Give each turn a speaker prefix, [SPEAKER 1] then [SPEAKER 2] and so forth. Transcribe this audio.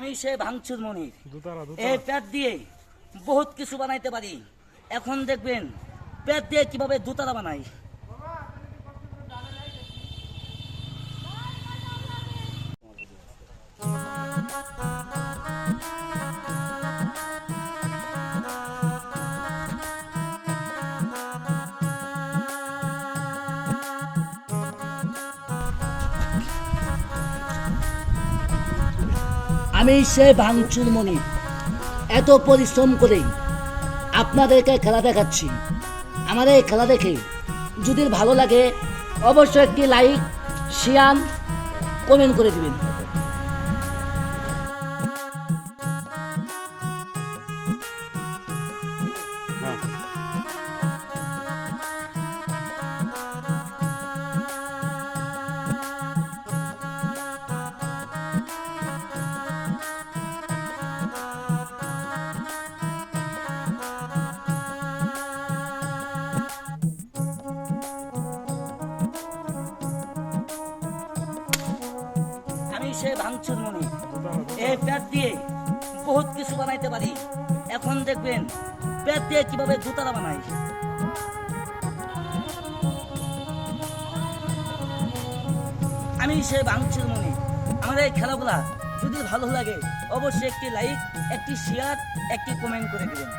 [SPEAKER 1] আমি সে ভাঙচুর মনি, এই প্যাট দিয়ে বহুত কিছু বানাইতে পারি। এখন দেখবেন প্যাট দিয়ে কিভাবে দোতলা বানাই। আমি সে ভাঙচুর মনি, এত পরিশ্রম করে আপনাদেরকে খেলা দেখাচ্ছি। আমার এই খেলা দেখে যদি ভালো লাগে অবশ্যই একটি লাইক, শেয়ার, কমেন্ট করে দিবেন। আমি সে ভাঙচুর মনি, এই প্যাট দিয়ে বহুত কিছু বানাইতে পারি। এখন দেখবেন প্যাট দিয়ে কিভাবে দোতলা বানাই। আমি সে ভাঙচুর মনি, আমাদের এই খেলাগুলা যদি ভালো লাগে অবশ্যই একটি লাইক, একটি শেয়ার, একটি কমেন্ট করে দেবেন।